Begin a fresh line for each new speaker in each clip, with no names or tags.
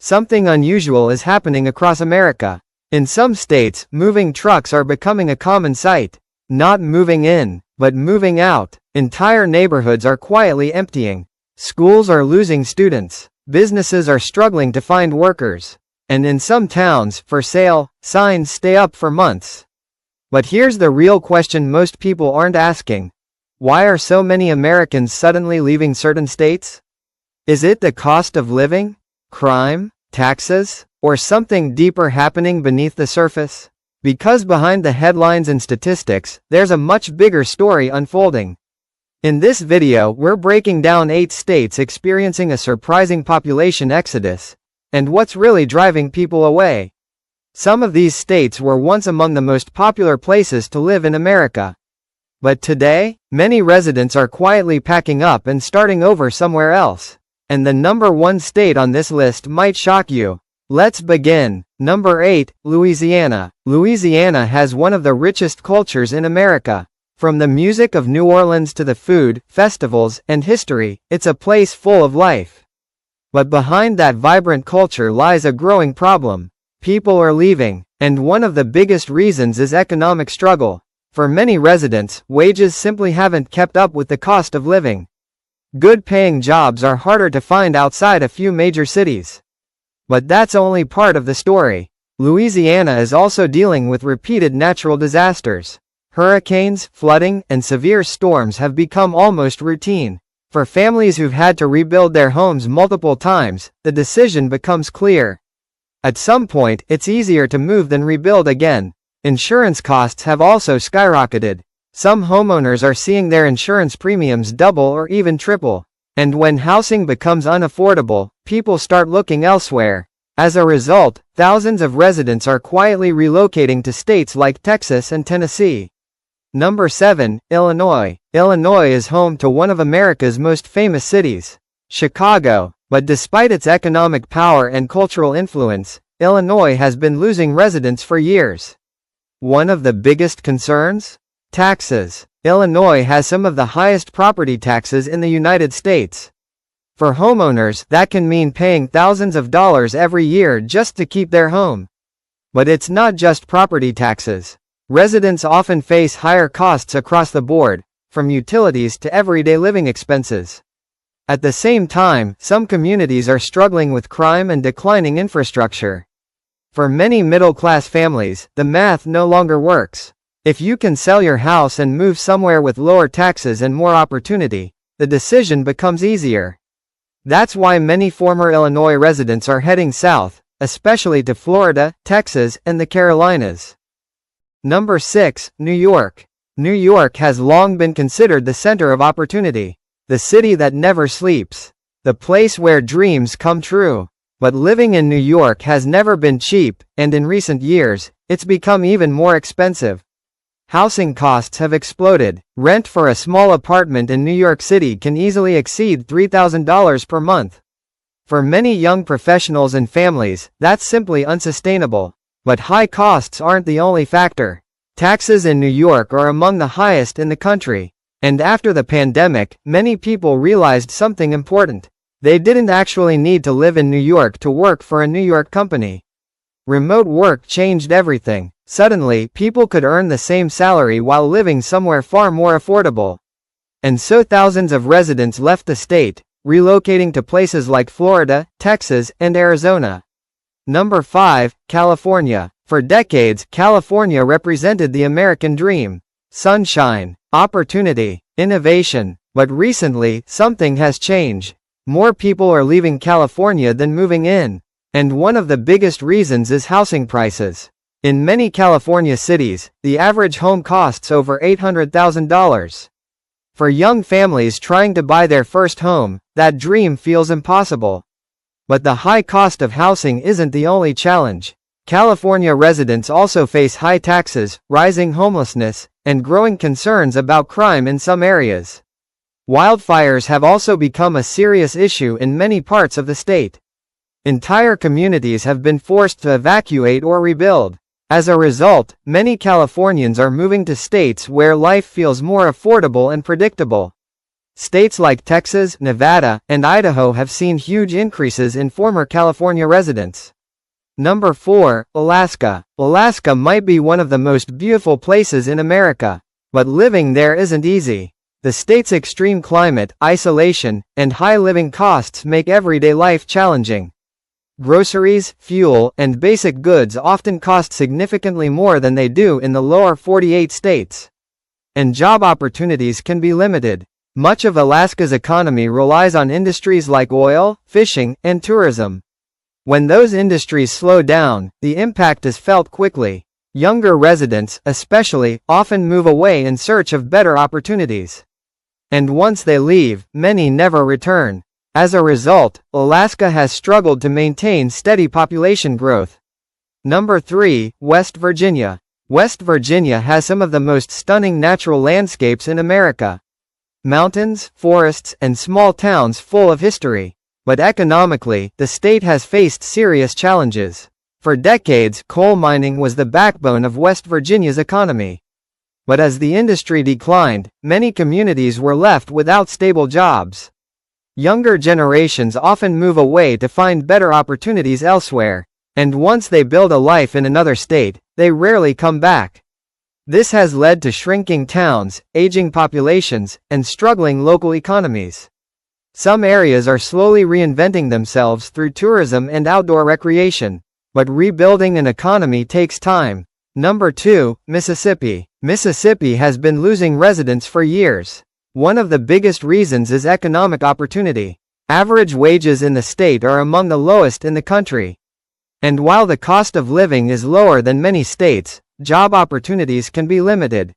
something unusual is happening across America. In some states, moving trucks are becoming a common sight. Not moving in, but moving out. Entire neighborhoods are quietly emptying. Schools are losing students. Businesses are struggling to find workers. And in some towns, for sale, signs stay up for months. But here's the real question most people aren't asking. Why are so many Americans suddenly leaving certain states? Is it the cost of living, crime, taxes, or something deeper happening beneath the surface? Because behind the headlines and statistics, there's a much bigger story unfolding. In this video, we're breaking down 8 states experiencing a surprising population exodus, and what's really driving people away. Some of these states were once among the most popular places to live in America. But today, many residents are quietly packing up and starting over somewhere else. And the number 1 state on this list might shock you. Let's begin. Number 8, Louisiana. Louisiana has one of the richest cultures in America. From the music of New Orleans to the food, festivals, and history, it's a place full of life. But behind that vibrant culture lies a growing problem. People are leaving, and one of the biggest reasons is economic struggle. For many residents, wages simply haven't kept up with the cost of living. Good-paying jobs are harder to find outside a few major cities. But that's only part of the story. Louisiana is also dealing with repeated natural disasters. Hurricanes, flooding, and severe storms have become almost routine. For families who've had to rebuild their homes multiple times, the decision becomes clear. At some point, it's easier to move than rebuild again. Insurance costs have also skyrocketed. Some homeowners are seeing their insurance premiums double or even triple. And when housing becomes unaffordable, people start looking elsewhere. As a result, thousands of residents are quietly relocating to states like Texas and Tennessee. Number 7, Illinois. Illinois is home to one of America's most famous cities, Chicago. But despite its economic power and cultural influence, Illinois has been losing residents for years. One of the biggest concerns? Taxes. Illinois has some of the highest property taxes in the United States. For homeowners, that can mean paying thousands of dollars every year just to keep their home. But it's not just property taxes. Residents often face higher costs across the board, from utilities to everyday living expenses. At the same time, some communities are struggling with crime and declining infrastructure. For many middle-class families, the math no longer works. If you can sell your house and move somewhere with lower taxes and more opportunity, the decision becomes easier. That's why many former Illinois residents are heading south, especially to Florida, Texas, and the Carolinas. Number 6, New York. New York has long been considered the center of opportunity, the city that never sleeps, the place where dreams come true. But living in New York has never been cheap, and in recent years, it's become even more expensive. Housing costs have exploded. Rent for a small apartment in New York City can easily exceed $3,000 per month. For many young professionals and families, that's simply unsustainable. But high costs aren't the only factor. Taxes in New York are among the highest in the country. And after the pandemic, many people realized something important. They didn't actually need to live in New York to work for a New York company. Remote work changed everything. Suddenly, people could earn the same salary while living somewhere far more affordable. And so thousands of residents left the state, relocating to places like Florida, Texas, and Arizona. Number 5, California. For decades, California represented the American dream. Sunshine, opportunity, innovation. But recently, something has changed. More people are leaving California than moving in. And one of the biggest reasons is housing prices. In many California cities, the average home costs over $800,000. For young families trying to buy their first home, that dream feels impossible. But the high cost of housing isn't the only challenge. California residents also face high taxes, rising homelessness, and growing concerns about crime in some areas. Wildfires have also become a serious issue in many parts of the state. Entire communities have been forced to evacuate or rebuild. As a result, many Californians are moving to states where life feels more affordable and predictable. States like Texas, Nevada, and Idaho have seen huge increases in former California residents. Number 4, Alaska. Alaska might be one of the most beautiful places in America, but living there isn't easy. The state's extreme climate, isolation, and high living costs make everyday life challenging. Groceries, fuel, and basic goods often cost significantly more than they do in the lower 48 states. And job opportunities can be limited. Much of Alaska's economy relies on industries like oil, fishing, and tourism. When those industries slow down, the impact is felt quickly. Younger residents, especially, often move away in search of better opportunities. And once they leave, many never return. As a result, Alaska has struggled to maintain steady population growth. Number 3, West Virginia. West Virginia has some of the most stunning natural landscapes in America. Mountains, forests, and small towns full of history. But economically, the state has faced serious challenges. For decades, coal mining was the backbone of West Virginia's economy. But as the industry declined, many communities were left without stable jobs. Younger generations often move away to find better opportunities elsewhere, and once they build a life in another state, they rarely come back. This has led to shrinking towns, aging populations, and struggling local economies. Some areas are slowly reinventing themselves through tourism and outdoor recreation, but rebuilding an economy takes time. Number 2, Mississippi. Mississippi has been losing residents for years. One of the biggest reasons is economic opportunity. Average wages in the state are among the lowest in the country. And while the cost of living is lower than many states, job opportunities can be limited.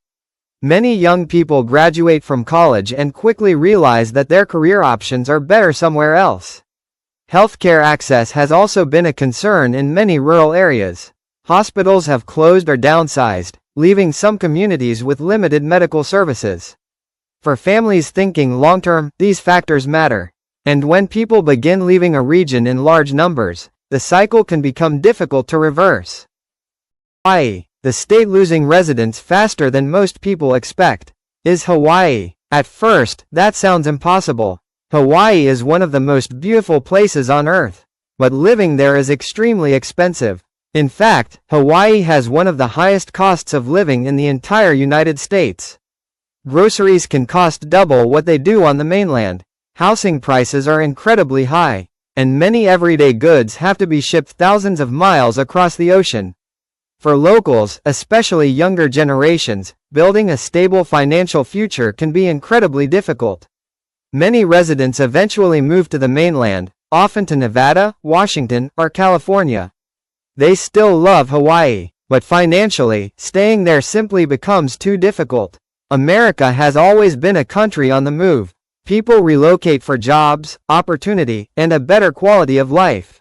Many young people graduate from college and quickly realize that their career options are better somewhere else. Healthcare access has also been a concern in many rural areas. Hospitals have closed or downsized, leaving some communities with limited medical services. For families thinking long-term, these factors matter. And when people begin leaving a region in large numbers, the cycle can become difficult to reverse. Hawaii. The state losing residents faster than most people expect. Is Hawaii? At first, that sounds impossible. Hawaii is one of the most beautiful places on Earth. But living there is extremely expensive. In fact, Hawaii has one of the highest costs of living in the entire United States. Groceries can cost double what they do on the mainland. Housing prices are incredibly high, and many everyday goods have to be shipped thousands of miles across the ocean. For locals, especially younger generations, building a stable financial future can be incredibly difficult. Many residents eventually move to the mainland, often to Nevada, Washington, or California. They still love Hawaii, but financially, staying there simply becomes too difficult. America has always been a country on the move. People relocate for jobs, opportunity, and a better quality of life.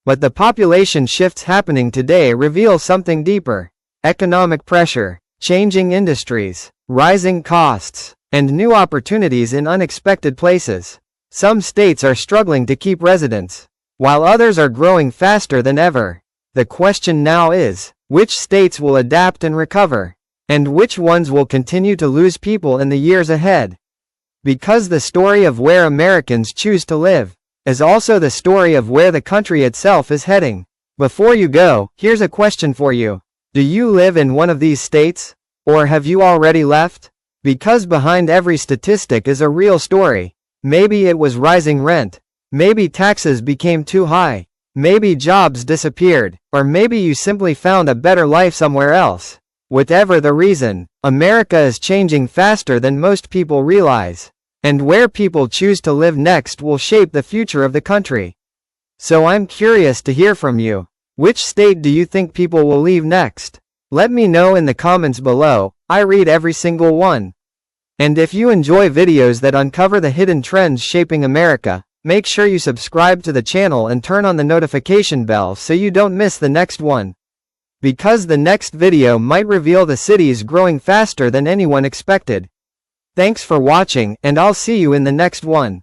But the population shifts happening today reveal something deeper. Economic pressure, changing industries, rising costs, and new opportunities in unexpected places. Some states are struggling to keep residents, while others are growing faster than ever. The question now is, which states will adapt and recover? And which ones will continue to lose people in the years ahead? Because the story of where Americans choose to live is also the story of where the country itself is heading. Before you go, here's a question for you. Do you live in one of these states? Or have you already left? Because behind every statistic is a real story. Maybe it was rising rent. Maybe taxes became too high. Maybe jobs disappeared. Or maybe you simply found a better life somewhere else. Whatever the reason, America is changing faster than most people realize. And where people choose to live next will shape the future of the country. So I'm curious to hear from you. Which state do you think people will leave next? Let me know in the comments below. I read every single one. And if you enjoy videos that uncover the hidden trends shaping America, make sure you subscribe to the channel and turn on the notification bell so you don't miss the next one. Because the next video might reveal the cities growing faster than anyone expected. Thanks for watching, and I'll see you in the next one.